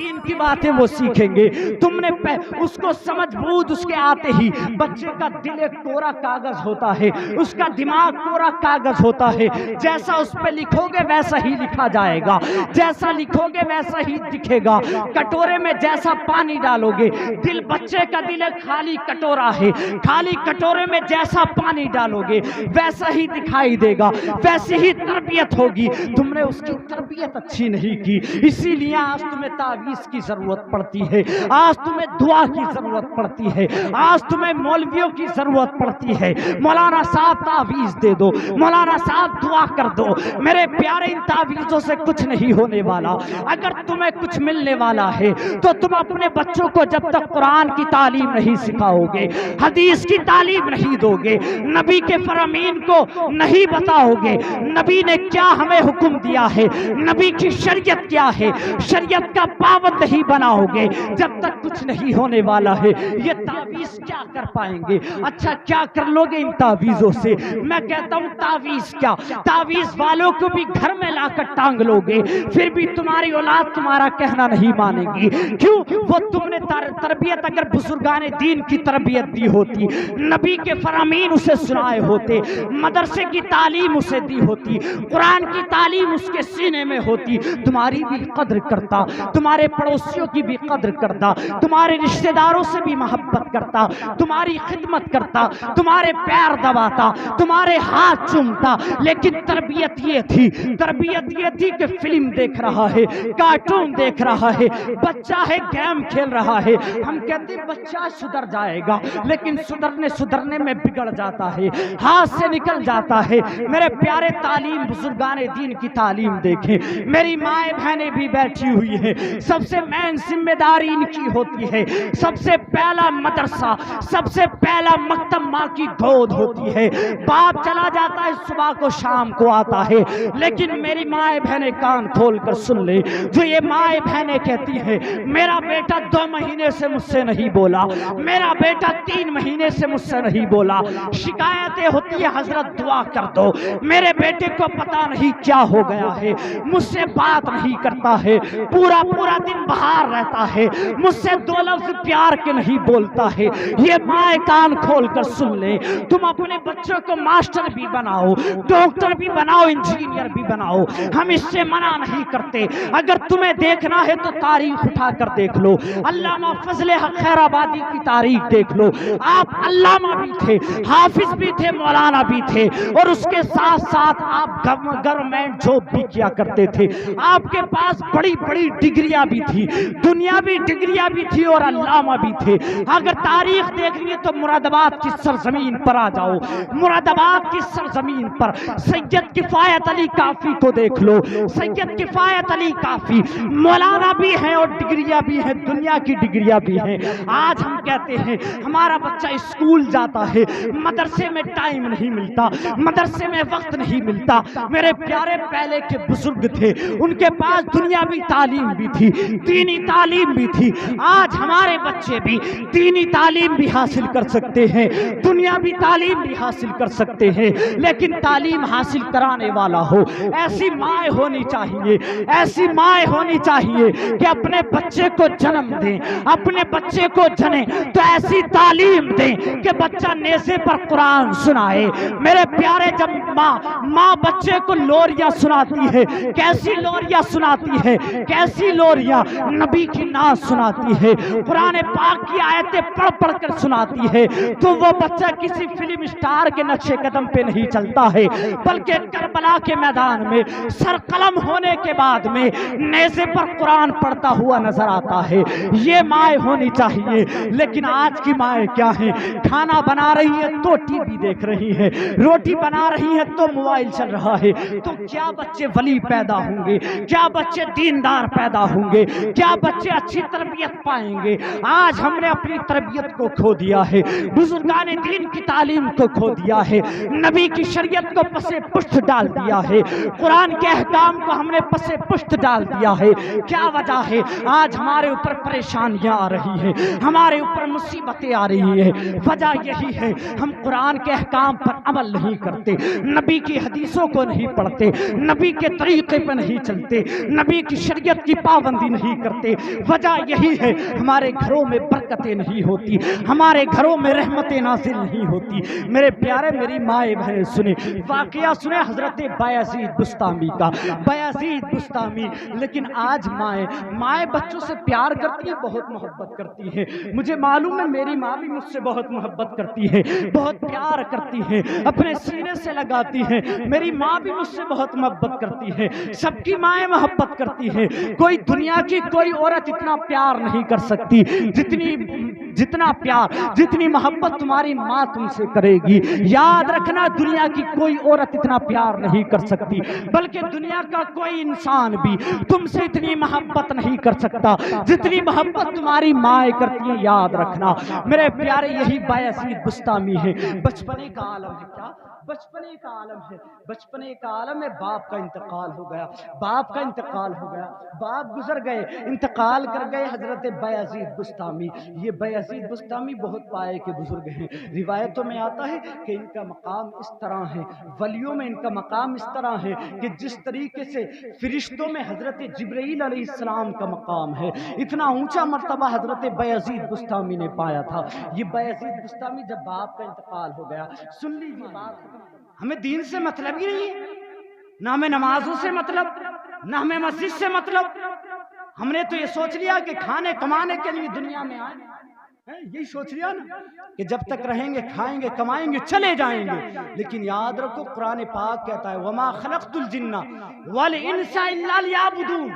دین کی باتیں وہ سیکھیں گے. تم نے اس کو سمجھ بوجھ اس کے آتے ہی بچے کا دل ایک کوڑا کاغذ ہوتا ہے, اس کا دماغ کوڑا کاغذ ہوتا ہے, جیسا اس پہ لکھو گے ویسا ہی لکھا جائے گا, جیسا لکھو گے ویسا ہی دکھے گا. کٹورے میں جیسا پانی ڈالو گے, دل بچے کا دل ایک خالی کٹورا ہے, خالی کٹورے میں جیسا پانی ڈالو گے ویسا ہی دکھائی دے گا, ویسی ہی تربیت ہوگی. تم نے اس کی تربیت اچھی نہیں کی, اسی لیے آج تمہیں تعویذ کی ضرورت پڑتی ہے, آج تمہیں دعا کی ضرورت پڑتی ہے, آج تمہیں مولویوں کی ضرورت پڑتی ہے. مولانا صاحب تعویذ دے دو, مولانا صاحب دعا کر دو. میرے پیارے ان تعویذوں سے کچھ نہیں ہونے والا. اگر تمہیں کچھ ملنے والا ہے تو تم اپنے بچوں کو جب تک قرآن کی تعلیم نہیں سکھاؤ گے, حدیث کی تعلیم نہیں دو گے, نبی کے فرامین کو نہیں بتاؤ گے, نبی نے کیا ہمیں حکم دیا ہے, نبی کی شریعت کیا ہے, شریعت کا پابند نہیں بناؤ گے, جب تک کچھ نہیں ہونے والا ہے. یہ تعویذ کیا کر پائیں گے؟ اچھا کیا کر لو گے ان تعویذوں سے؟ میں کہتا ہوں تعویذ کیا, تعویذ والوں کو بھی گھر میں لا کر ٹانگ لو گے, پھر بھی تمہاری اولاد تمہارا کہنا نہیں مانے گی. کیوں؟ وہ تم نے تربیت اگر بزرگان دین کی تربیت دی ہوتی, نبی کے فرامین اسے سنائے ہوتے, مدرسے کی تعلیم اسے دی ہوتی, قرآن کی تعلیم اس کے سینے میں ہوتی, تمہاری بھی قدر کرتا, تمہارے پڑوسیوں کی بھی قدر کرتا, تمہارے رشتہ داروں سے بھی محبت کرتا, تمہاری خدمت کرتا, تمہارے پیر دباتا, تمہارے ہاتھ چومتا. لیکن تربیت یہ تھی, تربیت یہ تھی کہ فلم دیکھ رہا ہے, کارٹون دیکھ رہا ہے, بچہ ہے گیم کھیل رہا ہے. ہم کہتے ہیں بچہ سدھر جائے گا, لیکن سدھرنے میں بگڑ جاتا ہے, ہاتھ سے نکل جاتا ہے. میرے پیارے تعلیم بزرگان دین کی تعلیم دیکھیں. میری مائیں بہنیں بھی بیٹھی ہوئی ہیں, سب سے مین ذمہ داری ان کی ہوتی ہے. سب سے پہلا مدرسہ, سب سے پہلا مکتب ماں کی گود ہوتی ہے. باپ چلا جاتا ہے صبح کو شام کو آتا ہے, لیکن میری مائیں بہنیں کان کھول کر سن لے, جو یہ مائیں بہنیں کہتی ہیں میرا بیٹا 2 مہینے سے مجھ سے نہیں بولا, میرا بیٹا 3 مہینے سے مجھ سے نہیں بولا, شکایتیں ہوتی ہے حضرت دعا کر دو, میرے بیٹے کو پتا نہیں کیا ہو گیا ہے, مجھ سے بات نہیں کرتا ہے, پورا دن باہر رہتا ہے, مجھ سے 2 لفظ پیار کے نہیں بولتا ہے. یہ مائیں کان کھول کر سن لے. تم اپنے بچوں کو ماسٹر بھی بناؤ, ڈاکٹر بھی بناؤ, انجینئر بھی بناؤ, ہم اس سے منع نہیں کرتے. اگر تمہیں دیکھنا ہے تو تاریخ اٹھا کر دیکھ لو, علامہ فضل حق خیر آبادی کی تاریخ دیکھ لو. آپ علامہ بھی تھے, حافظ بھی تھے, مولانا بھی تھے, اور اس کے ساتھ ساتھ آپ گورنمنٹ جاب بھی کیا کرتے تھے. آپ کے پاس بڑی بڑی ڈگریاں بھی تھی, دنیاوی ڈگریاں بھی تھی, اور علامہ بھی تھے. اگر تاریخ دیکھنی ہے تو مراد آباد کی سرزمین پر آ جاؤ, مراد آباد کی سرزمین پر سید کفایت علی کافی کو دیکھ لو. سید کفایت علی کافی مولانا بھی ہیں اور ڈگریاں بھی ہیں, دنیا کی ڈگریاں بھی ہیں. آج ہم کہتے ہیں ہمارا بچہ اسکول جاتا ہے, مدرسے میں ٹائم نہیں ملتا, مدرسے میں وقت نہیں ملتا. میرے پیارے پہلے کے بزرگ تھے, ان کے پاس دنیاوی تعلیم بھی تھی, دینی تعلیم بھی تھی. آج ہمارے بچے بھی دینی تعلیم بھی حاصل کر سکتے ہیں, دنیاوی تعلیم بھی حاصل کر سکتے ہیں, لیکن تعلیم حاصل کرانے والا ہو. ایسی مائیں ہونی چاہیے, ایسی مائیں ہونی چاہیے کہ اپنے بچے کو جنم دیں, اپنے بچے کو جنیں تو ایسی تعلیم دیں کہ بچہ نیزے پر قرآن سنائے. میرے پیارے جب ماں بچے کو لوریاں سناتی ہے, کیسی لوریاں سناتی ہے, کیسی لوریاں, نبی کی نعت سناتی ہے, قرآن پاک کی آیتیں پڑھ پڑھ کر سناتی ہے, تو وہ بچہ کسی فلم اسٹار کے نقش قدم پہ نہیں چلتا ہے, بلکہ کربلا کے میدان میں سر قلم ہونے کے بعد میں نیزے پر قرآن پڑھتا ہوا نظر آتا ہے. یہ مائیں ہونی چاہیے. لیکن آج کی مائیں کیا ہیں, کھانا بنا رہی ہے تو ٹی وی دیکھ رہی ہے, روٹی بنا رہی ہے تو موبائل چل رہا ہے. تو کیا بچے ولی پیدا ہوں گے, کیا بچے دیندار پیدا ہوں گے, کیا بچے اچھی تربیت پائیں گے؟ آج ہم نے اپنی تربیت کو کھو دیا ہے, بزرگان دین کی تعلیم کو کھو دیا ہے, نبی کی شریعت کو پسے پشت ڈال دیا ہے, قرآن کے احکام کو ہم نے پسے پشت ڈال دیا ہے. کیا وجہ ہے؟ آج ہمارے اوپر پریشانیاں آ رہی ہیں, ہمارے اوپر مصیبتیں آ رہی ہیں. وجہ یہی ہے ہم قرآن کے احکام پر عمل نہیں کرتے, نبی کی حدیثوں کو نہیں پڑھتے, نبی کے طریقے پر نہیں چلتے, نبی کی شریعت کی پابندی پابندی نہیں کرتے، وجہ یہی ہے ہمارے گھروں میں برکتیں نہیں ہوتی، ہمارے گھروں میں رحمتیں نازل نہیں ہوتی۔ میرے پیارے میری مائیں بہنیں سنیں، واقعہ سنیں حضرت بایزید بسطامی کا۔ بایزید بسطامی، لیکن آج مائیں بچوں سے پیار کرتی ہیں، بہت محبت کرتی ہیں۔ مجھے معلوم ہے میری ماں بھی مجھ سے بہت محبت کرتی ہے، بہت پیار کرتی ہے، اپنے سینے سے لگاتی ہے۔ میری ماں بھی مجھ سے بہت محبت کرتی ہے، سب کی مائیں محبت کرتی ہے۔ کوئی دنیا کی کوئی عورت اتنا پیار نہیں کر سکتی جتنا پیار، جتنی محبت تمہاری ماں تم سے کرے گی۔ یاد رکھنا، دنیا کی کوئی عورت اتنا پیار نہیں کر سکتی، بلکہ دنیا کا کوئی انسان بھی تم سے اتنی محبت نہیں کر سکتا جتنی محبت تمہاری مائیں کرتی ہیں۔ یاد رکھنا میرے پیارے، یہی بایزید بسطامی ہے۔ بچپنے کا عالم ہے، کیا بچپنے کا عالم ہے؟ بچپنے کا عالم میں باپ کا انتقال ہو گیا، باپ کا انتقال ہو گیا، باپ گزر گئے، انتقال کر گئے حضرت بایزید بسطامی۔ یہ بایزید بسطامی بہت پائے کے بزرگ ہیں۔ روایتوں میں آتا ہے کہ ان کا مقام اس طرح ہے، ولیوں میں ان کا مقام اس طرح ہے کہ جس طریقے سے فرشتوں میں حضرت جبرائیل علیہ السلام کا مقام ہے، اتنا اونچا مرتبہ حضرت بایزید بسطامی نے پایا تھا۔ یہ بایزید بسطامی جب باپ کا انتقال ہو گیا، سن لیجیے بات، ہمیں دین سے مطلب ہی نہیں ہے، نہ ہمیں نمازوں سے مطلب، نہ ہمیں مسجد سے مطلب۔ ہم نے تو یہ سوچ لیا کہ کھانے کمانے کے لیے دنیا میں آئے، یہی سوچ لیا نا کہ جب تک رہیں گے کھائیں گے کمائیں گے چلے جائیں گے۔ لیکن یاد رکھو قرآن پاک کہتا ہے وما خلقت الجن والانس الا لیعبدون۔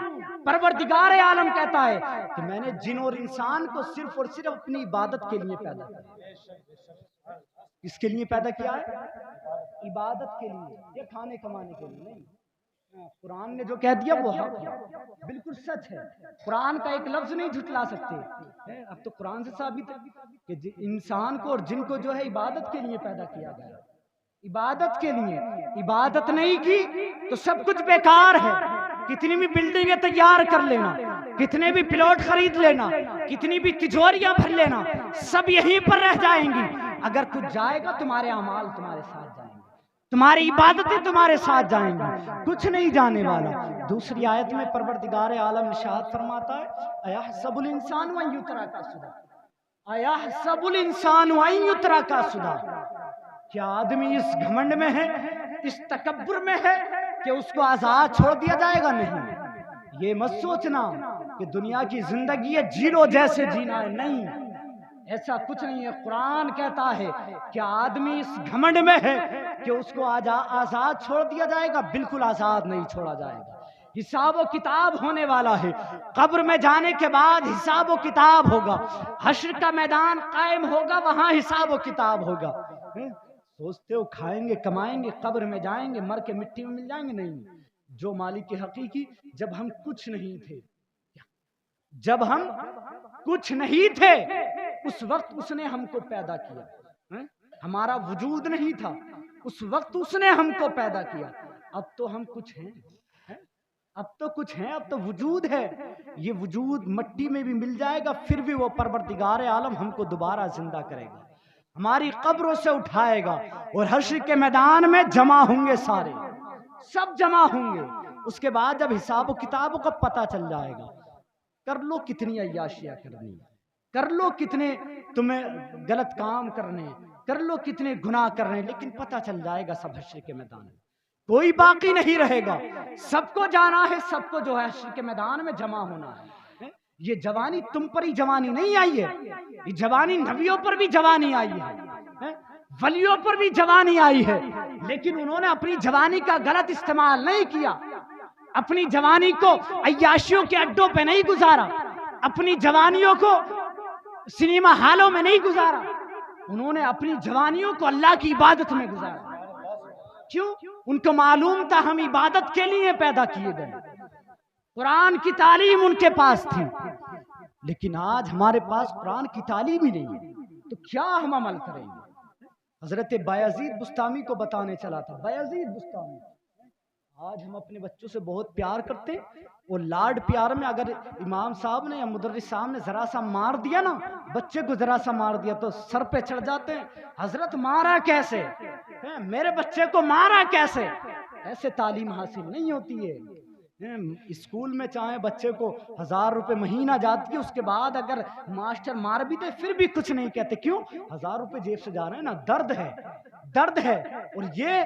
پروردگار عالم کہتا ہے کہ میں نے جن اور انسان کو صرف اور صرف اپنی عبادت کے لیے پیدا کیا۔ اس کے لیے پیدا کیا ہے؟ عبادت کے لیے، یا کھانے کمانے کے لیے نہیں۔ قرآن نے جو کہہ دیا وہ حق ہے، بالکل سچ ہے، قرآن کا ایک لفظ نہیں جھٹلا سکتے۔ اب تو قرآن سے ثابت ہے کہ انسان کو اور جن کو جو ہے عبادت کے لیے پیدا کیا گیا، عبادت کے لیے۔ عبادت نہیں کی تو سب کچھ بیکار ہے۔ کتنی بھی بلڈنگیں تیار کر لینا، کتنے بھی پلاٹ خرید لینا، کتنی بھی تجوریاں بھر لینا، سب یہیں پر رہ جائیں گی۔ اگر کچھ جائے گا تمہارے اعمال تمہارے ساتھ جائیں گے، تمہاری عبادتیں تمہارے ساتھ جائیں گی، کچھ نہیں جانے والا۔ دوسری آیت میں پروردگار عالم ارشاد فرماتا ہے ایحسب الانسان ان یترک سدی، ایحسب الانسان ان یترک سدی۔ کیا آدمی اس گھمنڈ میں ہے، اس تکبر میں ہے کہ اس کو آزاد چھوڑ دیا جائے گا؟ نہیں، یہ مت سوچنا کہ دنیا کی زندگی ہے جی لو جیسے جینا ہے، نہیں، ایسا کچھ نہیں ہے۔ قرآن کہتا ہے کہ آدمی اس گھمنڈ میں ہے کہ اس کو آزاد چھوڑ دیا جائے گا، بالکل آزاد نہیں چھوڑا جائے گا۔ حساب و کتاب ہونے والا ہے، قبر میں جانے کے بعد حساب و کتاب ہوگا، حشر کا میدان قائم ہوگا، وہاں حساب و کتاب ہوگا۔ سوچتے ہو کھائیں گے کمائیں گے قبر میں جائیں گے مر کے مٹی میں مل جائیں گے؟ نہیں، جو مالک حقیقی جب ہم کچھ نہیں تھے، جب ہم کچھ نہیں تھے اس وقت اس نے ہم کو پیدا کیا، ہمارا وجود نہیں تھا اس وقت اس نے ہم کو پیدا کیا۔ اب تو ہم کچھ ہیں، اب تو کچھ ہیں، اب تو وجود ہے۔ یہ وجود مٹی میں بھی مل جائے گا، پھر بھی وہ پروردگار عالم ہم کو دوبارہ زندہ کرے گا، ہماری قبروں سے اٹھائے گا، اور حشر کے میدان میں جمع ہوں گے، سارے سب جمع ہوں گے۔ اس کے بعد جب حساب و کتابوں کا پتہ چل جائے گا، کر لو کتنی عیاشیاں کرنی، کر لو کتنے تمہیں غلط کام کرنے، کر لو کتنے گناہ کرنے، لیکن پتہ چل جائے گا سب حشر کے میدان میں، کوئی باقی نہیں رہے گا، سب کو جانا ہے، سب کو جو ہے حشر کے میدان میں جمع ہونا ہے۔ یہ جوانی تم پر ہی جوانی نہیں آئی ہے، یہ جوانی نبیوں پر بھی جوانی آئی ہے، ولیوں پر بھی جوانی آئی ہے، لیکن انہوں نے اپنی جوانی کا غلط استعمال نہیں کیا، اپنی جوانی کو عیاشیوں کے اڈوں پہ نہیں گزارا، اپنی جوانیوں کو سنیما ہالوں میں نہیں گزارا، انہوں نے اپنی جوانیوں کو اللہ کی عبادت میں گزارا۔ کیوں؟ ان کو معلوم تھا ہم عبادت کے لیے پیدا کیے گئے، قرآن کی تعلیم ان کے پاس تھی، لیکن آج ہمارے پاس قرآن کی تعلیم ہی نہیں ہے، تو کیا ہم عمل کریں گے؟ حضرت بایزید بسطامی کو بتانے چلا تھا، بایزید بسطامی۔ آج ہم اپنے بچوں سے بہت پیار کرتے، اور لاڈ پیار میں اگر امام صاحب نے یا مدرس صاحب نے ذرا سا مار دیا نا، بچے کو ذرا سا مار دیا تو سر پہ چڑھ جاتے ہیں، حضرت مارا کیسے، میرے بچے کو مارا کیسے؟ ایسے تعلیم حاصل نہیں ہوتی ہے، اسکول میں چاہے بچے کو 1000 روپے مہینہ جاتی ہے، اس کے بعد اگر ماسٹر مار بھی دے پھر بھی کچھ نہیں کہتے. کیوں؟ 1000 روپے جیب سے جا رہے ہیں نا. درد ہے، درد ہے. اور یہ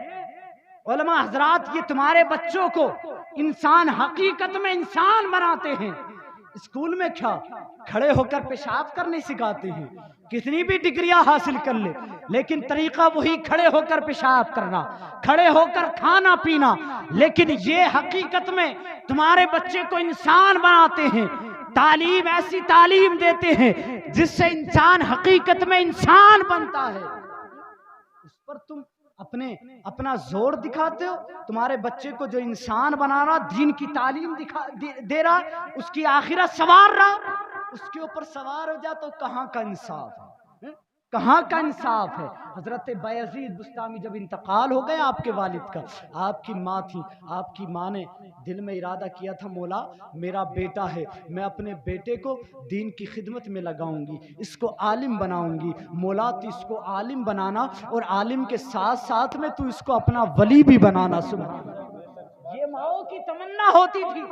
علماء حضرات یہ تمہارے بچوں کو انسان حقیقت میں انسان بناتے ہیں. اسکول میں کیا کھڑے ہو کر پیشاب کرنے سکھاتے ہیں. کتنی بھی ڈگریاں حاصل کر لے لیکن طریقہ وہی کھڑے ہو کر پیشاب کرنا، کھڑے ہو کر کھانا پینا. لیکن یہ حقیقت میں تمہارے بچے کو انسان بناتے ہیں. تعلیم ایسی تعلیم دیتے ہیں جس سے انسان حقیقت میں انسان بنتا ہے. اس پر تم اپنا زور دکھاتے ہو. تمہارے بچے کو جو انسان بنا رہا، دین کی تعلیم دے رہا، اس کی آخرت سنوار رہا، اس کے اوپر سوار ہو جا تو کہاں کا انصاف ہے؟ کہاں کا انصاف ہے؟ حضرت بایزید بستامی جب انتقال ہو گیا آپ کے والد کا، آپ کی ماں تھی، آپ کی ماں نے دل میں ارادہ کیا تھا، مولا میرا بیٹا ہے، میں اپنے بیٹے کو دین کی خدمت میں لگاؤں گی، اس کو عالم بناؤں گی. مولا تو اس کو عالم بنانا اور عالم کے ساتھ ساتھ میں تو اس کو اپنا ولی بھی بنانا. سبحان اللہ. یہ ماؤں کی تمنا ہوتی تھی،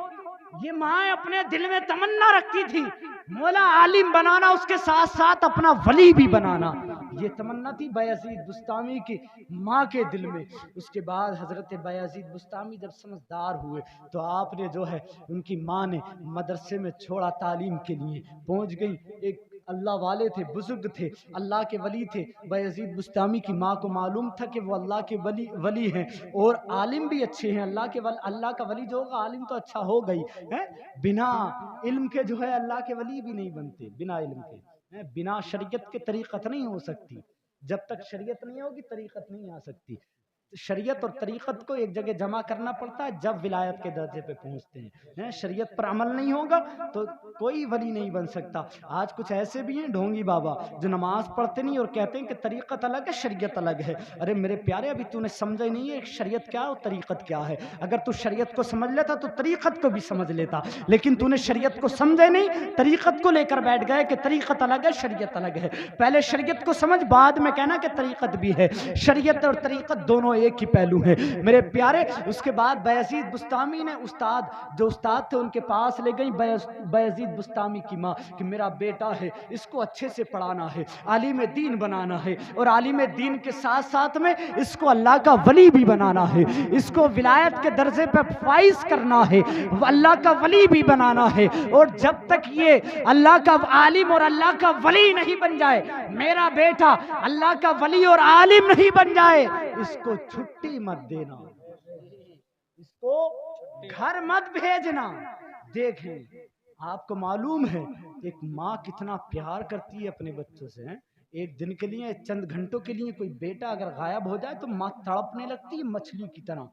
یہ ماں اپنے دل میں تمنا رکھتی تھی، مولا عالم بنانا، اس کے ساتھ ساتھ اپنا ولی بھی بنانا. یہ تمنا تھی بایزید بستامی کی ماں کے دل میں. اس کے بعد حضرت بایزید بستامی جب سمجھدار ہوئے تو آپ نے جو ہے ان کی ماں نے مدرسے میں چھوڑا تعلیم کے لیے. پہنچ گئی، ایک اللہ والے تھے، بزرگ تھے، اللہ کے ولی تھے. بایزید بستامی کی ماں کو معلوم تھا کہ وہ اللہ کے ولی ہیں اور عالم بھی اچھے ہیں. اللہ کا ولی جو ہوگا عالم تو اچھا ہو گئی ہے. بنا علم کے جو ہے اللہ کے ولی بھی نہیں بنتے. بنا علم کے، بنا شریعت کے طریقت نہیں ہو سکتی. جب تک شریعت نہیں ہوگی طریقت نہیں آ سکتی. شریعت اور طریقت کو ایک جگہ جمع کرنا پڑتا ہے جب ولایت کے درجے پہ پہنچتے ہیں. شریعت پر عمل نہیں ہوگا تو کوئی ولی نہیں بن سکتا. آج کچھ ایسے بھی ہیں ڈھونگی بابا جو نماز پڑھتے نہیں اور کہتے ہیں کہ طریقت الگ ہے شریعت الگ ہے. ارے میرے پیارے، ابھی تو نے سمجھا ہی نہیں ہے شریعت کیا اور طریقت کیا ہے. اگر تو شریعت کو سمجھ لیتا تو طریقت کو بھی سمجھ لیتا، لیکن تو نے شریعت کو سمجھے نہیں، طریقت کو لے کر بیٹھ گئے کہ طریقت الگ ہے شریعت الگ ہے. پہلے شریعت کو سمجھ، بعد میں کہنا کہ طریقت بھی ہے. شریعت اور طریقت دونوں ایک ہی پہلو ہیں میرے پیارے. اس کے بعد بایزید بستامی نے جو استاد تھے ان کے پاس لے گئی بایزید بستامی کی ماں کہ میرا بیٹا ہے، اس کو اچھے سے پڑھانا ہے، عالم دین بنانا ہے، اور عالم دین کے ساتھ ساتھ میں اس کو اللہ کا ولی بھی بنانا ہے، اس کو ولایت کے درجے پر فائز کرنا ہے، اللہ کا ولی بھی بنانا ہے. اور جب تک یہ اللہ کا عالم اور اللہ کا ولی نہیں بن جائے، میرا بیٹا اللہ کا ولی اور عالم نہیں بن جائے، اس کو چھٹی مت دینا، اس کو گھر مت بھیجنا. دیکھیں آپ کو معلوم ہے ایک ماں کتنا پیار کرتی ہے اپنے بچوں سے. ایک دن کے لیے، چند گھنٹوں کے لیے کوئی بیٹا اگر غائب ہو جائے تو ماں تڑپنے لگتی ہے مچھلی کی طرح.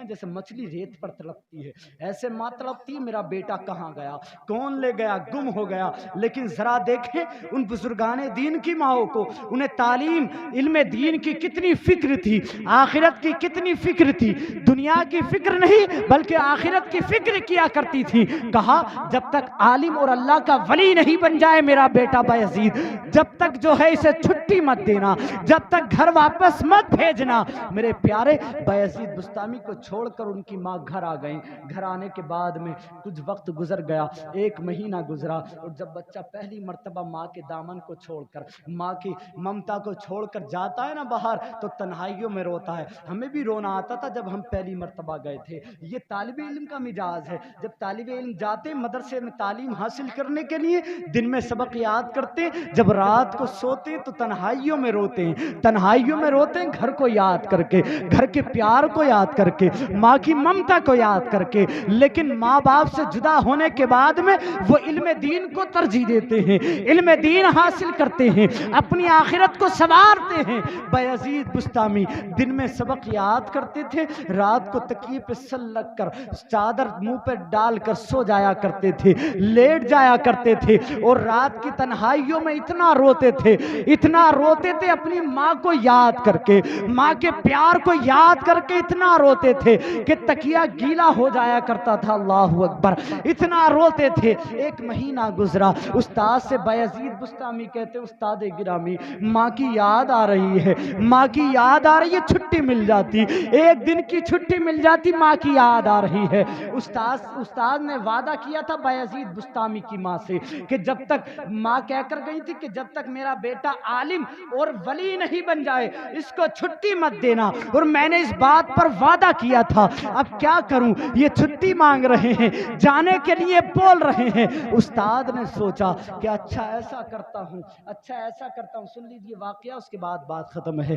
جیسے مچھلی ریت پر تڑپتی ہے ایسے ماں تڑپتی ہے، میرا بیٹا کہاں گیا، کون لے گیا، گم ہو گیا. لیکن ذرا دیکھیں ان بزرگان دین کی ماؤں کو، انہیں تعلیم علم دین کی کتنی فکر تھی، آخرت کی کتنی فکر تھی. دنیا کی فکر نہیں بلکہ آخرت کی فکر کیا کرتی تھی. کہا جب تک عالم اور اللہ کا ولی نہیں بن جائے میرا بیٹا بایزید، جب تک جو ہے اسے چھٹی مت دینا، جب تک گھر واپس مت بھیجنا. میرے پیارے بایزید بستامی کو چھوڑ کر ان کی ماں گھر آ گئیں. گھر آنے کے بعد میں کچھ وقت گزر گیا، 1 مہینہ گزرا، اور جب بچہ پہلی مرتبہ ماں کے دامن کو چھوڑ کر، ماں کی ممتا کو چھوڑ کر جاتا ہے نا باہر تو تنہائیوں میں روتا ہے. ہمیں بھی رونا آتا تھا جب ہم پہلی مرتبہ گئے تھے. یہ طالب علم کا مزاج ہے. جب طالب علم جاتے مدرسے میں تعلیم حاصل کرنے کے لیے، دن میں سبق یاد کرتے، جب رات کو سوتے تو تنہائیوں میں روتے ہیں. تنہائیوں میں روتے ہیں گھر کو یاد کر کے، گھر کے پیار کو یاد کر کے، ماں کی ممتا کو یاد کر کے. لیکن ماں باپ سے جدا ہونے کے بعد میں وہ علم دین کو ترجیح دیتے ہیں، علم دین حاصل کرتے ہیں، اپنی آخرت کو سنوارتے ہیں. بایزید بستامی دن میں سبق یاد کرتے تھے، رات کو تکیے پہ سر رکھ کر چادر منہ پہ ڈال کر سو جایا کرتے تھے، لیٹ جایا کرتے تھے، اور رات کی تنہائیوں میں اتنا روتے تھے، اتنا روتے تھے اپنی ماں کو یاد کر کے، ماں کے پیار کو یاد کر کے اتنا روتے تھے کہ تکیہ گیلا ہو جایا کرتا تھا۔ اللہ اکبر، اتنا روتے تھے۔ ایک مہینہ گزرا، استاد سے بایزید بسطامی کہتے استاد گرامی ماں کی یاد آ رہی ہے، ماں کی یاد آ رہی ہے، چھٹی مل جاتی، ایک دن کی چھٹی مل جاتی، ماں کی یاد آ رہی ہے۔ استاد نے وعدہ کیا تھا بایزید بسطامی کی ماں سے کہ جب تک، ماں کہہ کر گئی تھی کہ جب تک میرا بیٹا عالم اور ولی نہیں بن جائے اس کو چھٹی مت دینا، اور میں نے اس بات پر وعدہ کیا تھا۔ اب کیا کروں، یہ چھٹی مانگ رہے ہیں، جانے کے لیے بول رہے ہیں۔ استاد نے سوچا کہ اچھا ایسا کرتا ہوں، اچھا ایسا کرتا ہوں، سن لیجیے واقعہ اس کے بعد بات ختم ہے۔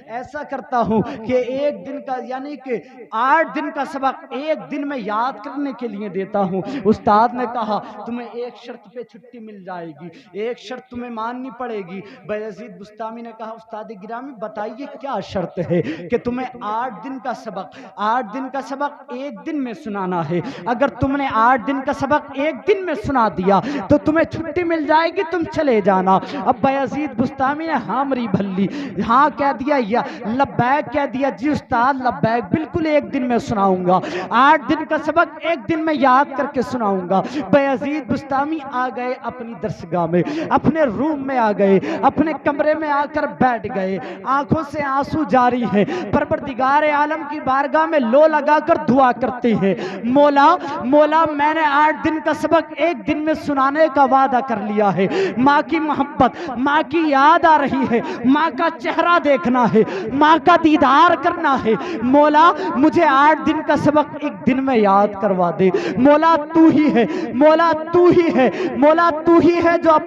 ایسا کرتا ہوں کہ ایک دن کا یعنی کہ 8 دن کا سبق ایک دن میں یاد کرنے کے لیے دیتا ہوں۔ استاد نے کہا تمہیں ایک شرط پہ چھٹی مل جائے گی، ایک شرط تمہیں ماننی پڑے گی۔ بایزید بسطامی نے کہا استاد گرامی بتائیے کیا شرط ہے کہ تمہیں 8 دن کا سبق 8 دن کا سبق ایک دن میں سنانا ہے، اگر تم نے 8 دن کا سبق ایک دن میں سنا دیا تو تمہیں چھٹی مل جائے گی، تم چلے جانا۔ اب بایزید بسطامی نے ہاں مری بھلی ہاں کہہ دیا، یا لبیک کہہ دیا، جی استاد لبیک، بالکل ایک دن میں سناؤں گا، 8 دن کا سبق ایک دن میں یاد کر کے سناؤں گا۔ بایزید بسطامی آ گئے اپنی درسگاہ میں، اپنے روم میں آ گئے، اپنے کمرے میں آ کر بیٹھ گئے، آنکھوں سے آنسو جاری ہیں، پروردگار عالم کی بارگاہ میں لو لگا کر دعا کرتے ہیں، مولا میں نے 8 دن کا سبق ایک دن میں سنانے کا وعدہ کر لیا ہے، ماں کی محبت، ماں کی یاد آ رہی ہے، ماں کا چہرہ دیکھنا ہے، ماں کا دیدار کرنا ہے، مولا مجھے 8 دن کا سبق ایک دن میں یاد کروا دے۔ مولا تو ہی ہے، مولا تو ہی ہے، مولا تو ہی ہے جو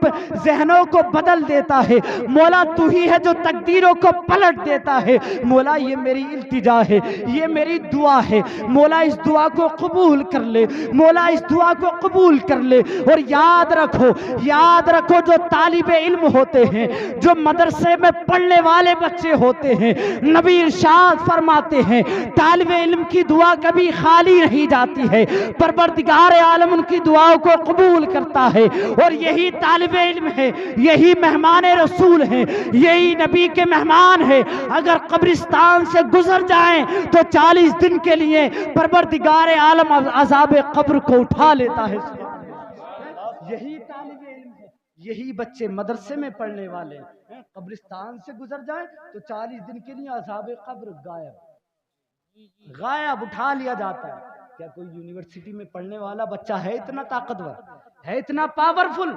ذہنوں کو بدل دیتا ہے، مولا تو ہی ہے جو تقدیروں کو پلٹ دیتا ہے۔ مولا یہ میری التجا ہے، یہ میری دعا ہے، مولا اس دعا کو قبول کر لے، مولا اس دعا کو قبول کر لے۔ اور یاد رکھو جو طالب علم ہوتے ہیں، جو مدرسے میں پڑھنے والے بچے ہوتے ہیں، نبی ارشاد فرماتے ہیں طالب علم کی دعا کبھی خالی نہیں جاتی ہے، پروردگار عالم ان کی دعاؤں کو قبول کرتا ہے۔ اور یہی طالب علم ہے، یہی مہمان رسول ہیں، یہی نبی کے مہمان ہیں، اگر قبرستان سے گزر جائیں تو 40 دن کے لیے پروردگار عالم عذاب قبر کو اٹھا لیتا ہے۔ یہی طالب علم ہے، یہی بچے مدرسے میں پڑھنے والے ہیں، قبرستان سے گزر جائیں تو 40 دن کے لیے عذاب قبر غائب اٹھا لیا جاتا ہے۔ کیا کوئی یونیورسٹی میں پڑھنے والا بچہ ہے اتنا طاقتور، ہے اتنا پاورفل،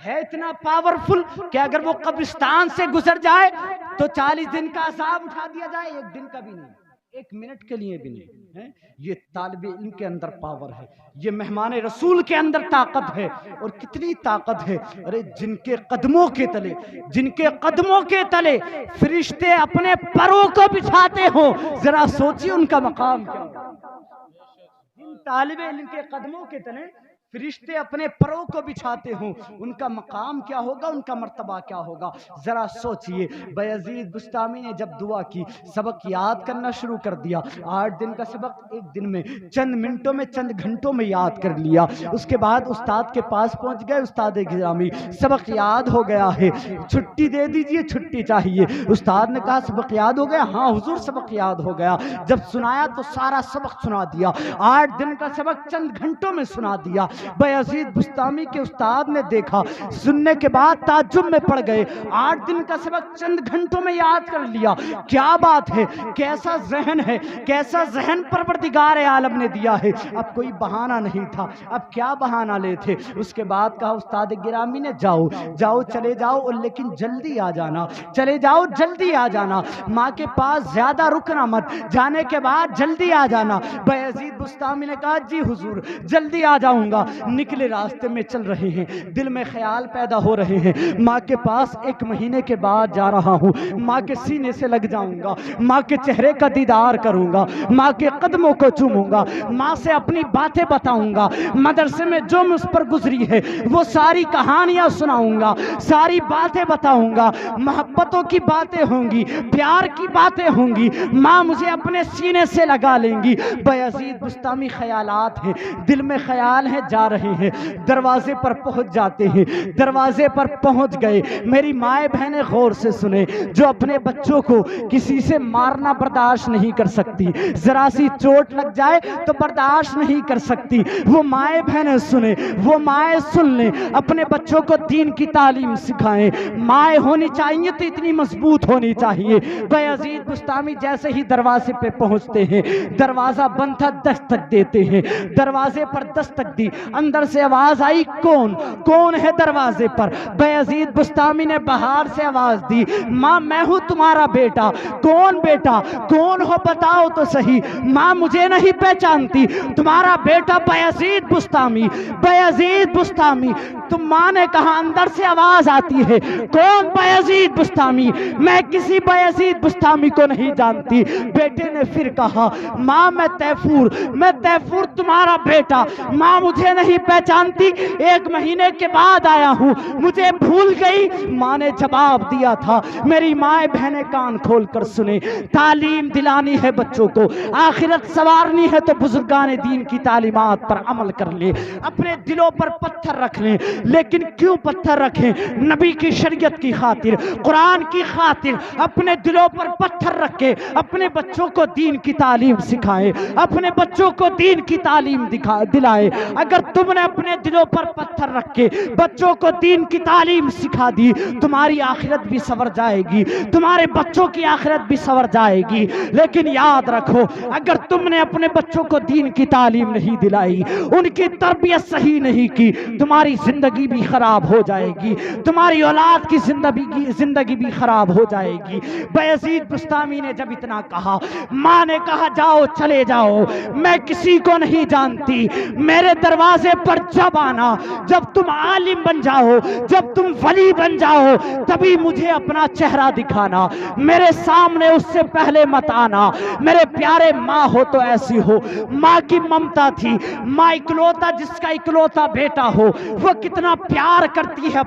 ہے اتنا پاورفل کہ اگر وہ قبرستان سے گزر جائے تو 40 دن کا عذاب اٹھا دیا جائے؟ ایک دن کا بھی نہیں، ایک منٹ کے لیے بھی نہیں۔ یہ طالب علم کے اندر پاور ہے، یہ مہمان رسول کے اندر طاقت ہے۔ اور کتنی طاقت ہے، ارے جن کے قدموں کے تلے فرشتے اپنے پروں کو بچھاتے ہوں، ذرا سوچیے ان کا مقام کیا ہوگا۔ جن طالب علم کے قدموں کے تلے فرشتے اپنے پروں کو بچھاتے ہوں، ان کا مقام کیا ہوگا، ان کا مرتبہ کیا ہوگا، ذرا سوچئے۔ بایزید بسطامی نے جب دعا کی، سبق یاد کرنا شروع کر دیا، 8 دن کا سبق ایک دن میں چند منٹوں میں چند گھنٹوں میں یاد کر لیا۔ اس کے بعد استاد کے پاس پہنچ گئے، استاد گرامی سبق یاد ہو گیا ہے، چھٹی دے دیجئے، چھٹی چاہیے۔ استاد نے کہا سبق یاد ہو گیا؟ ہاں حضور سبق یاد ہو گیا۔ جب سنایا تو سارا سبق سنا دیا، 8 دن کا سبق چند گھنٹوں میں سنا دیا۔ بایزید بسطامی کے استاد نے دیکھا، سننے کے بعد تعجب میں پڑ گئے، 8 دن کا سبق چند گھنٹوں میں یاد کر لیا، کیا بات ہے، کیسا ذہن ہے، کیسا ذہن پروردگار عالم نے دیا ہے۔ اب کوئی بہانہ نہیں تھا، اب کیا بہانہ لے تھے۔ اس کے بعد کہا استاد گرامی نے جاؤ چلے جاؤ، لیکن جلدی آ جانا، چلے جاؤ جلدی آ جانا، ماں کے پاس زیادہ رکنا مت، جانے کے بعد جلدی آ جانا۔ بایزید بسطامی نے کہا جی حضور جلدی آ جاؤں گا۔ نکلے راستے میں چل رہے ہیں، دل میں خیال پیدا ہو رہے ہیں، ماں کے پاس 1 مہینے کے بعد جا رہا ہوں، ماں کے سینے سے لگ جاؤں گا، ماں کے چہرے کا دیدار کروں گا، ماں کے قدموں کو چوموں گا، ماں سے اپنی باتیں بتاؤں گا، مدرسے میں جو مجھ پر گزری ہے وہ ساری کہانیاں سناؤں گا، ساری باتیں بتاؤں گا، محبتوں کی باتیں ہوں گی، پیار کی باتیں ہوں گی، ماں مجھے اپنے سینے سے لگا لیں گی۔ بایزید بسطامی خیالات ہیں، دل میں خیال ہے، جا رہے ہیں، دروازے پر پہنچ جاتے ہیں، دروازے پر پہنچ گئے۔ میری مائیں بہنیں غور سے سنیں، جو اپنے بچوں کو کسی سے مارنا برداشت نہیں کر سکتی، ذرا سی چوٹ لگ جائے تو برداشت نہیں کر سکتی، وہ مائیں بہنیں سنیں، وہ مائیں سن لیں، اپنے بچوں کو دین کی تعلیم سکھائیں۔ مائیں ہونی چاہیے تو اتنی مضبوط ہونی چاہیے۔ بایزید بستامی جیسے ہی دروازے پہ پہنچتے ہیں، دروازہ بند تھا، دستک دیتے ہیں، دروازے پر دستک دی، اندر سے آواز آئی، کون ہے دروازے پر؟ بایزید بستامی نے باہر سے آواز دی، ماں میں ہوں تمہارا بیٹا۔ کون بیٹا؟ کون ہو بتاؤ تو صحیح۔ ماں مجھے نہیں پہچانتی، تمہارا بیٹا بایزید بستامی، بایزید بستامی۔ تم ماں نے کہا اندر سے آواز آتی ہے، کون بایزید بستامی؟ میں کسی بایزید بستامی کو نہیں جانتی۔ بیٹے نے پھر کہا، ماں میں تیفور تمہارا بیٹا، ماں مجھے نہیں پہچانتی، 1 مہینے کے بعد آیا ہوں، مجھے بھول گئی۔ ماں نے جواب دیا تھا۔ میری مائیں بہنیں کان کھول کر سنیں، تعلیم دلانی ہے بچوں کو، آخرت سنوارنی ہے تو بزرگان دین کی تعلیمات پر عمل کر لیں، اپنے دلوں پر پتھر رکھ لیں۔ لیکن کیوں پتھر رکھیں؟ نبی کی شریعت کی خاطر، قرآن کی خاطر اپنے دلوں پر پتھر رکھ کے اپنے بچوں کو دین کی تعلیم سکھائیں، اپنے بچوں کو دین کی تعلیم دلائیں۔ اگر تم نے اپنے دلوں پر پتھر رکھ کے بچوں کو دین کی تعلیم سکھا دی، تمہاری آخرت بھی سنور جائے گی، تمہارے بچوں کی آخرت بھی سنور جائے گی۔ لیکن یاد رکھو، اگر تم نے اپنے بچوں کو دین کی تعلیم نہیں دلائی، ان کی تربیت صحیح نہیں کی، تمہاری زندگی بھی خراب ہو جائے گی، تمہاری اولاد کی زندگی بھی خراب ہو جائے گی۔ بایزید بستامی نے جب اتنا کہا، ماں نے کہا جاؤ چلے جاؤ، میں کسی کو نہیں جانتی، میرے دروازے پر جب آنا، جب تم عالم بن جاؤ، جب تم ولی بن جاؤ، تبھی مجھے اپنا چہرہ دکھانا، میرے سامنے اس سے پہلے مت آنا۔ میرے پیارے، ماں ہو تو ایسی ہو، ماں کی ممتا تھی، ماں اکلوتا، جس کا اکلوتا بیٹا ہو، وہ کتنا پیار کرتی ہے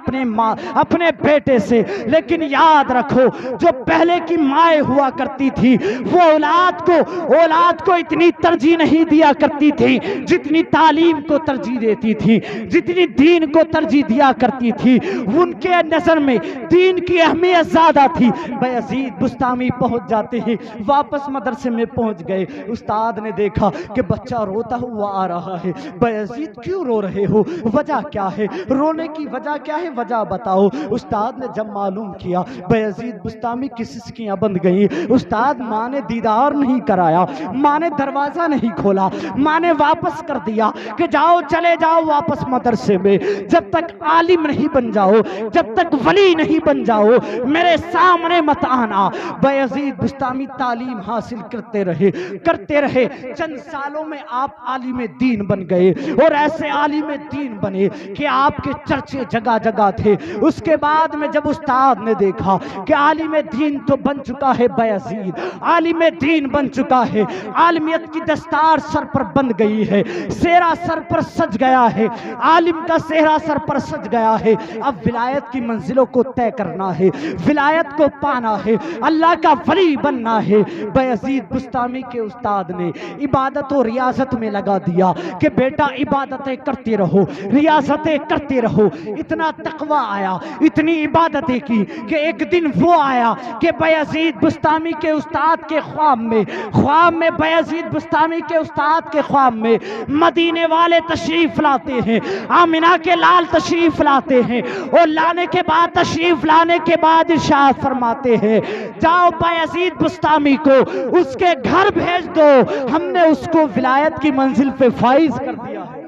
اپنے بیٹے سے۔ لیکن یاد رکھو، جو پہلے کی مائیں ہوا کرتی تھی، وہ اولاد کو اتنی ترجیح نہیں دیا کرتی تھی جتنی تعلیم کو ترجیح دیتی تھی، جتنی دین کو ترجیح دیا کرتی تھی۔ ان کے نظر میں دین کی اہمیت زیادہ تھی۔ بایزید بستامی پہنچ جاتے ہیں، واپس مدرسے میں پہنچ گئے۔ استاد نے دیکھا کہ بچہ روتا ہوا آ رہا ہے۔ بایزید کیوں رو رہے ہو؟ وجہ کیا ہے؟ رونے کی وجہ کیا ہے؟ وجہ بتاؤ۔ استاد نے جب معلوم کیا بایزید بستامی کی سسکیاں بند گئیں، استاد، ماں نے دیدار نہیں کرایا، ماں نے دروازہ نہیں کھولا، ماں نے واپس کر دیا کہ جاؤ چلے جاؤ واپس مدرسے میں، جب تک عالم نہیں بن جاؤ، جب تک ولی نہیں بن جاؤ، میرے سامنے مت آنا۔ بایزید بستامی تعلیم حاصل کرتے رہے، چند سالوں میں آپ عالم دین بن گئے، اور ایسے عالم دین بنے کہ آپ کے چرچے جگہ جگہ تھے۔ اس کے بعد میں جب استاد نے دیکھا کہ عالم دین تو بن چکا ہے بایزید، عالم دین بن چکا ہے، عالمیت کی دستار سر پر بند گئی ہے، سہرا سر پر سج گیا ہے، عالم کا سہرا سر پر سج گیا ہے، اب ولایت کی منزلوں کو طے کرنا ہے، ولایت کو پانا ہے، اللہ کا ولی بننا ہے۔ بایزید بستامی کے استاد نے عبادت و ریاضت میں لگا دیا کہ بیٹا عبادتیں کرتے رہو، ریاضتیں کرتے رہو۔ اتنا تقوی آیا، اتنی عبادتیں کی کہ ایک دن وہ آیا کہ بایزید بستامی کے استاد کے خواب میں بایزید بستامی کے استاد کے خواب میں مدینے والے تشریف لاتے ہیں، آمنہ کے لال تشریف لاتے ہیں، اور لانے کے بعد تشریف لانے کے بعد ارشاد فرماتے ہیں، جاؤ بایزید بستامی کو اس کے گھر بھیج دو، ہم نے اس کو ولایت کی منزل پہ فائز کر دیا ہے،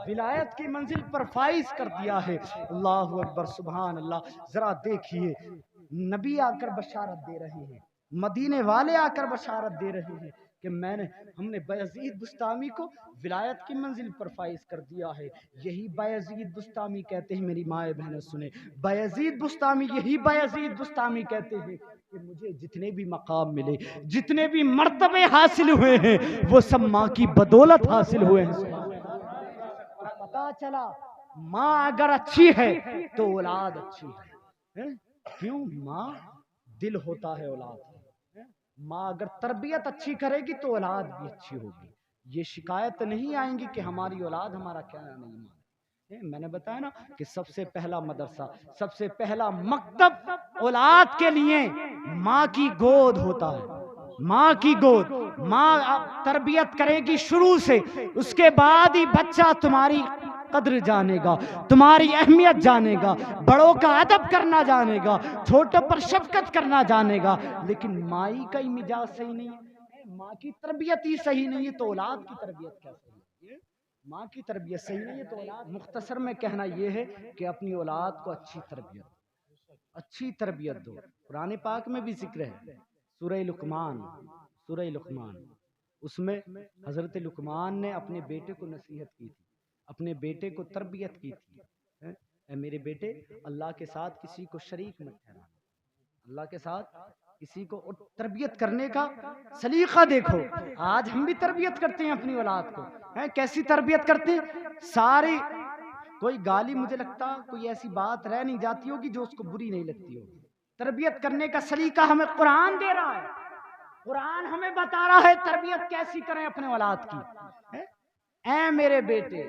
ولایت کی منزل پر فائز کر دیا ہے۔ اللہ اکبر، سبحان اللہ۔ ذرا دیکھیے، نبی آ کر بشارت دے رہے ہیں، مدینے والے آ کر بشارت دے رہے ہیں کہ ہم نے بایزید بستامی کو ولایت کی منزل پر فائز کر دیا ہے۔ یہی بایزید بستامی کہتے ہیں، میری مائیں بہنیں سنیں، یہی بایزید بستامی کہتے ہیں کہ مجھے جتنے بھی مقام ملے، جتنے بھی مرتبے حاصل ہوئے ہیں، وہ سب ماں کی بدولت حاصل ہوئے ہیں۔ پتا چلا ماں اگر اچھی ہے تو اولاد اچھی ہے۔ کیوں؟ ماں دل ہوتا ہے اولاد، ماں اگر تربیت اچھی کرے گی تو اولاد بھی اچھی ہوگی۔ یہ شکایت نہیں آئیں گی کہ ہماری اولاد ہمارا کیا نہیں مانے. میں نے بتایا نا کہ سب سے پہلا مدرسہ، سب سے پہلا مکتب اولاد کے لیے ماں کی گود ہوتا ہے. ماں کی گود، ماں تربیت کرے گی شروع سے، اس کے بعد ہی بچہ تمہاری قدر جانے گا، تمہاری اہمیت جانے گا، بڑوں کا ادب کرنا جانے گا، چھوٹوں پر شفقت کرنا جانے گا. لیکن مائی کا ہی مزاج صحیح نہیں ہے، ماں کی تربیت ہی صحیح نہیں ہے تو اولاد کی تربیت کیسے ہے؟ ماں کی تربیت صحیح نہیں ہے تو اولاد. مختصر میں کہنا یہ ہے کہ اپنی اولاد کو اچھی تربیت دو. قرآن پاک میں بھی ذکر ہے، سورہ لقمان، اس میں حضرت لقمان نے اپنے بیٹے کو نصیحت کی تھی، اپنے بیٹے کو تربیت کی تھی. اے میرے بیٹے، اللہ کے ساتھ کسی کو شریک مت ٹھہرانا. اللہ کے ساتھ کسی کو تربیت کرنے کا سلیقہ دیکھو. آج ہم بھی تربیت کرتے ہیں اپنی اولاد کو. کیسی تربیت کرتے ہیں؟ ساری کوئی گالی، مجھے لگتا کوئی ایسی بات رہ نہیں جاتی ہوگی جو اس کو بری نہیں لگتی ہوگی. تربیت کرنے کا سلیقہ ہمیں قرآن دے رہا ہے، قرآن ہمیں بتا رہا ہے تربیت کیسی کریں اپنے اولاد کی. اے میرے بیٹے،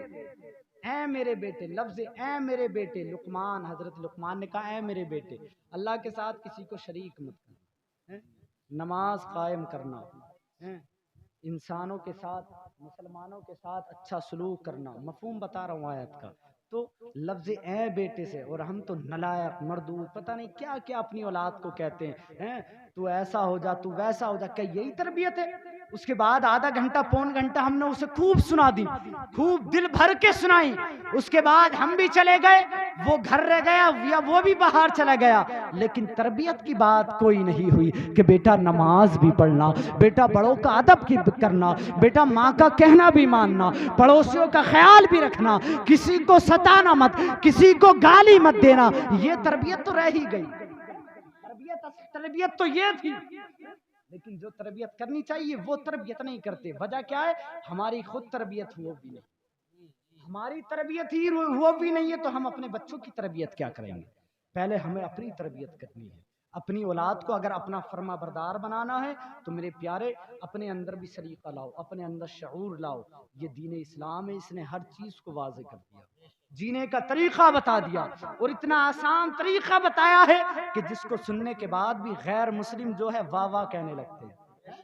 اے میرے بیٹے، لفظ اے میرے بیٹے، لقمان، حضرت لقمان نے کہا اے میرے بیٹے، اللہ کے ساتھ کسی کو شریک مت کرنا، نماز قائم کرنا، انسانوں کے ساتھ، مسلمانوں کے ساتھ اچھا سلوک کرنا. مفہوم بتا رہا ہوں آیت کا. تو لفظ اے بیٹے سے، اور ہم تو نلائق، مردود، پتہ نہیں کیا کیا اپنی اولاد کو کہتے ہیں. تو ایسا ہو جا، تو ویسا ہو جا. کیا یہی تربیت ہے؟ اس کے بعد آدھا گھنٹہ پون گھنٹہ ہم نے اسے خوب سنا دی، خوب دل بھر کے سنائی. اس کے بعد ہم بھی چلے گئے، وہ گھر رہ گیا یا وہ بھی باہر چلا گیا. لیکن تربیت کی بات کوئی نہیں ہوئی کہ بیٹا نماز بھی پڑھنا، بیٹا بڑوں کا ادب کرنا، بیٹا ماں کا کہنا بھی ماننا، پڑوسیوں کا خیال بھی رکھنا، کسی کو ستانا مت، کسی کو گالی مت دینا. یہ تربیت تو رہ ہی گئی. تربیت تو یہ تھی. لیکن جو تربیت کرنی چاہیے وہ تربیت نہیں کرتے. وجہ کیا ہے؟ ہماری خود تربیت ہو بھی نہیں. ہماری تربیت ہی وہ بھی نہیں ہے تو ہم اپنے بچوں کی تربیت کیا کریں گے؟ پہلے ہمیں اپنی تربیت کرنی ہے. اپنی اولاد کو اگر اپنا فرما بردار بنانا ہے تو میرے پیارے اپنے اندر بھی سلیقہ لاؤ، اپنے اندر شعور لاؤ. یہ دین اسلام ہے، اس نے ہر چیز کو واضح کر دیا، جینے کا طریقہ بتا دیا، اور اتنا آسان طریقہ بتایا ہے کہ جس کو سننے کے بعد بھی غیر مسلم جو ہے واہ واہ کہنے لگتے ہیں.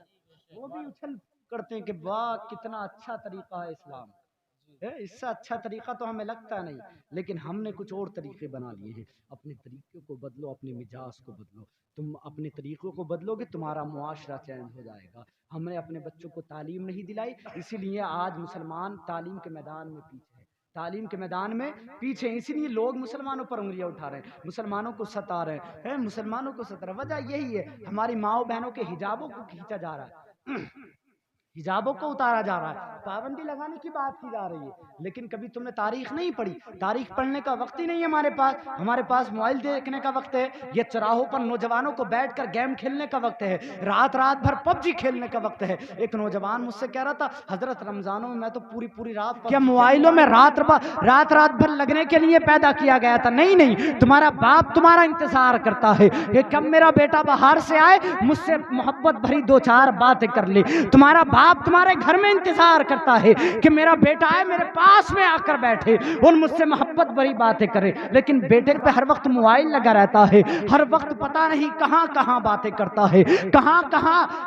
وہ بھی اچھل کرتے ہیں کہ واہ کتنا اچھا طریقہ ہے اسلام. اس سے اچھا طریقہ تو ہمیں لگتا نہیں، لیکن ہم نے کچھ اور طریقے بنا لیے ہیں. اپنے طریقے کو بدلو، اپنے مزاج کو بدلو. تم اپنے طریقوں کو بدلو گے تمہارا معاشرہ چینج ہو جائے گا. ہم نے اپنے بچوں کو تعلیم نہیں دلائی، اسی لیے آج مسلمان تعلیم کے میدان میں پیچھے ہیں. تعلیم کے میدان میں پیچھے ہیں، اسی لیے لوگ مسلمانوں پر انگلیاں اٹھا رہے ہیں، مسلمانوں کو ستا رہے ہیں، مسلمانوں کو ستا رہے ہیں. وجہ یہی ہے، ہماری ماؤں بہنوں کے حجابوں کو کھینچا جا رہا ہے، حجابوں کو اتارا جا رہا ہے، پابندی لگانے کی بات کی جا رہی ہے. لیکن کبھی تم نے تاریخ نہیں پڑھی. تاریخ پڑھنے کا وقت ہی نہیں ہے ہمارے پاس موبائل دیکھنے کا وقت ہے. یہ چراہوں پر نوجوانوں کو بیٹھ کر گیم کھیلنے کا وقت ہے، رات بھر PUBG کھیلنے کا وقت ہے. ایک نوجوان مجھ سے کہہ رہا تھا حضرت رمضانوں میں تو پوری رات کیا موبائلوں میں رات بھر لگنے کے لیے پیدا کیا گیا تھا. نہیں، تمہارا باپ تمہارا انتظار کرتا ہے کہ کب میرا بیٹا باہر سے آئے، مجھ سے محبت بھری 2-4 باتیں کر لے. تمہارا باپ تمہارے گھر میں انتظار کرتا ہے کہ میرا بیٹا آئے، میرے پاس میں آ کر بیٹھے اور مجھ سے محبت بھری باتیں کرے. لیکن بیٹے پہ ہر وقت موبائل لگا رہتا ہے، ہر وقت پتہ نہیں کہاں باتیں کرتا ہے، کہاں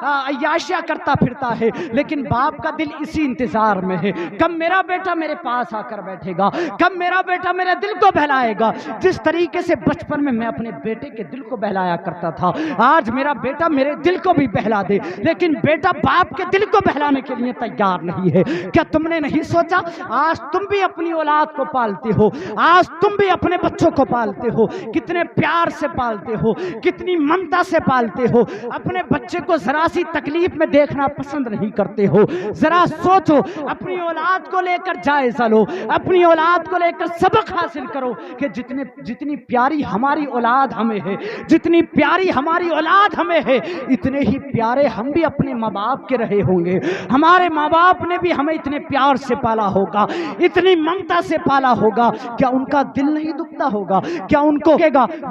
عیاشیاں کرتا پھرتا ہے. لیکن باپ کا دل اسی انتظار میں ہے، کب میرا بیٹا میرے پاس آ کر بیٹھے گا، کب میرا بیٹا میرے دل کو بہلائے گا. جس طریقے سے بچپن میں اپنے بیٹے کے دل کو بہلایا کرتا تھا، آج میرا بیٹا میرے دل کو بھی بہلا دے. لیکن بیٹا باپ کے دل کو بہلانے کے لیے تیار نہیں ہے. کیا تم نے نہیں سوچا آج تم بھی اپنی اولاد کو پالتے ہو، آج تم بھی اپنے بچوں کو پالتے ہو، کتنے پیار سے پالتے ہو، کتنی ممتا سے پالتے ہو. اپنے بچے کو ذرا سی تکلیف میں دیکھنا پسند نہیں کرتے ہو. ذرا سوچو، اپنی اولاد کو لے کر جائزہ لو، اپنی اولاد کو لے کر سبق حاصل کرو کہ جتنی پیاری ہماری اولاد ہمیں ہے، جتنی پیاری ہماری اولاد ہمیں ہے، اتنے ہی پیارے ہم بھی اپنے ماں باپ کے رہے ہوں گے. ہیں. ہمارے ماں باپ نے بھی ہمیں اتنے پیار سے پالا ہوگا, اتنی ممتا سے پالا ہوگا, کیا ان کا دل نہیں دکھتا ہوگا؟ کیا ان کو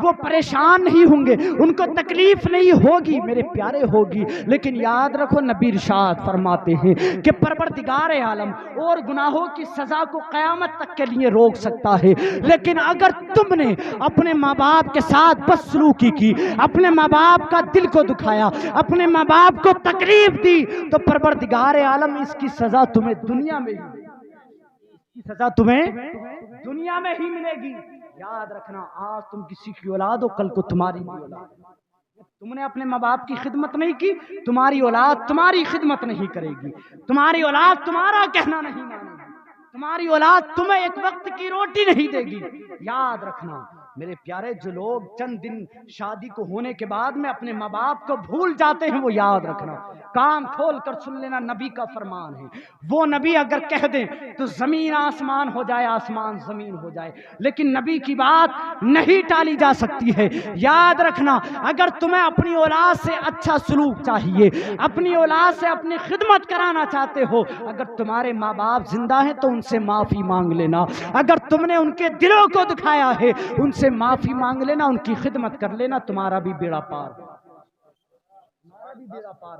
وہ پریشان نہیں ہوں گے؟ ان کو تکلیف نہیں ہوگی؟ میرے پیارے ہوگی. لیکن یاد رکھو نبی ارشاد فرماتے ہیں کہ پروردگار عالم اور گناہوں کی سزا کو قیامت تک کے لیے روک سکتا ہے, لیکن اگر تم نے اپنے ماں باپ کے ساتھ بدسلوکی کی, اپنے ماں باپ کا دل کو دکھایا, اپنے ماں باپ کو تکلیف دی, تو پروردگار عالم اس کی سزا تمہیں دنیا میں ہی دنیا میں ہی ملے گی. یاد رکھنا, آج تم کسی کی اولاد ہو, کل کو تمہاری بھی اولاد. تم نے اپنے ماں باپ کی خدمت نہیں کی, تمہاری اولاد تمہاری خدمت نہیں کرے گی, تمہاری اولاد تمہارا کہنا نہیں مانے گی, تمہاری اولاد تمہیں ایک وقت کی روٹی نہیں دے گی. یاد رکھنا میرے پیارے, جو لوگ چند دن شادی کو ہونے کے بعد میں اپنے ماں باپ کو بھول جاتے ہیں, وہ یاد رکھنا, کام کھول کر سن لینا, نبی کا فرمان ہے. وہ نبی اگر کہہ دیں تو زمین آسمان ہو جائے, آسمان زمین ہو جائے, لیکن نبی کی بات نہیں ٹالی جا سکتی ہے. یاد رکھنا, اگر تمہیں اپنی اولاد سے اچھا سلوک چاہیے, اپنی اولاد سے اپنی خدمت کرانا چاہتے ہو, اگر تمہارے ماں باپ زندہ ہیں تو ان سے معافی مانگ لینا. اگر تم نے ان کے دلوں کو دکھایا ہے, ان سے معافی مانگ لینا, ان کی خدمت کر لینا, تمہارا بھی بیڑا پار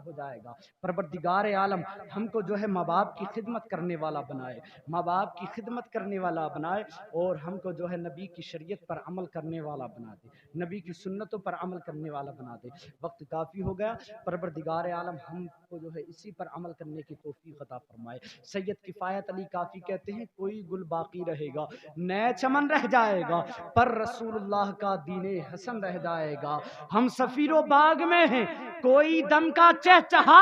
ہو جائے گا. پروردگار عالم ہم کو جو ہے ماں باپ کی خدمت کرنے والا بنائے, ماں باپ کی خدمت کرنے والا بنائے, اور ہم کو جو ہے نبی کی شریعت پر عمل کرنے والا بنا دے, نبی کی سنتوں پر عمل کرنے والا بنا دے. وقت کافی ہو گیا, پروردگار عالم ہم کو جو ہے اسی پر عمل کرنے کی توفیق عطا فرمائے. سید کفایت علی کافی کہتے ہیں, کوئی گل باقی رہے گا, نئے چمن رہ جائے گا, پر رسول اللہ کا دین حسن رہ جائے گا. ہم سفیر و باغ میں ہیں, کوئی دم کا چہچہا,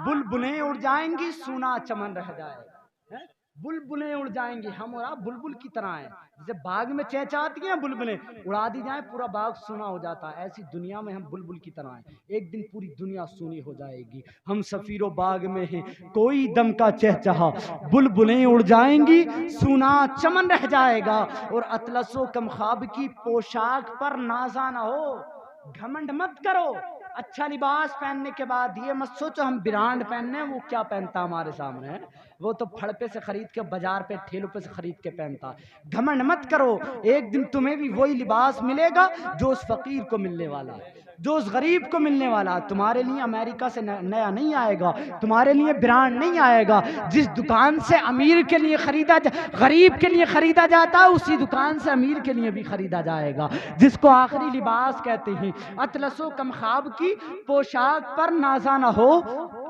بلبلیں اڑ جائیں گی, سونا چمن رہ جائے گا. بلبلیں اڑ جائیں گی, ہم اور آپ بلبل کی طرح ہیں. جیسے باغ میں چہچہاتی ہیں بلبلیں, اڑا دی جائیں پورا باغ سونا ہو جاتا ہے, ایسی دنیا میں ہم بلبل کی طرح ہیں, ایک دن پوری دنیا سونی ہو جائے گی. ہم سفیر و باغ میں ہیں, کوئی دم کا چہچہا, بلبلیں اڑ جائیں گی, سونا چمن رہ جائے گا. اور اطلس و کم خواب کی پوشاک پر نازا نہ ہو, گھمنڈ مت کرو. اچھا لباس پہننے کے بعد یہ مت سوچو ہم برانڈ پہننے, وہ کیا پہنتا ہمارے سامنے ہے, وہ تو پھڑ پہ سے خرید کے, بازار پہ ٹھیلوں پہ سے خرید کے پہنتا. گھمنڈ مت کرو, ایک دن تمہیں بھی وہی لباس ملے گا جو اس فقیر کو ملنے والا ہے, جو اس غریب کو ملنے والا. تمہارے لیے امریکہ سے نیا نہیں آئے گا, تمہارے لیے برانڈ نہیں آئے گا. جس دکان سے امیر کے لیے غریب کے لیے خریدا جاتا ہے, اسی دکان سے امیر کے لیے بھی خریدا جائے گا. جس کو آخری لباس کہتے ہیں, اطلس و کم خواب کی پوشاک پر نازا نہ ہو,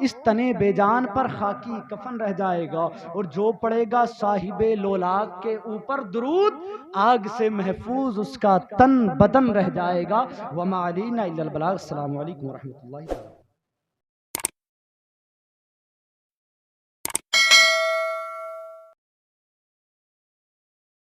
اس تنے بے جان پر خاکی کفن رہ جائے گا. اور جو پڑے گا صاحب لولاک کے اوپر درود, آگ سے محفوظ اس کا تن بدن رہ جائے گا. وما علینا الا البلاغ. السلام علیکم ورحمۃ اللہ.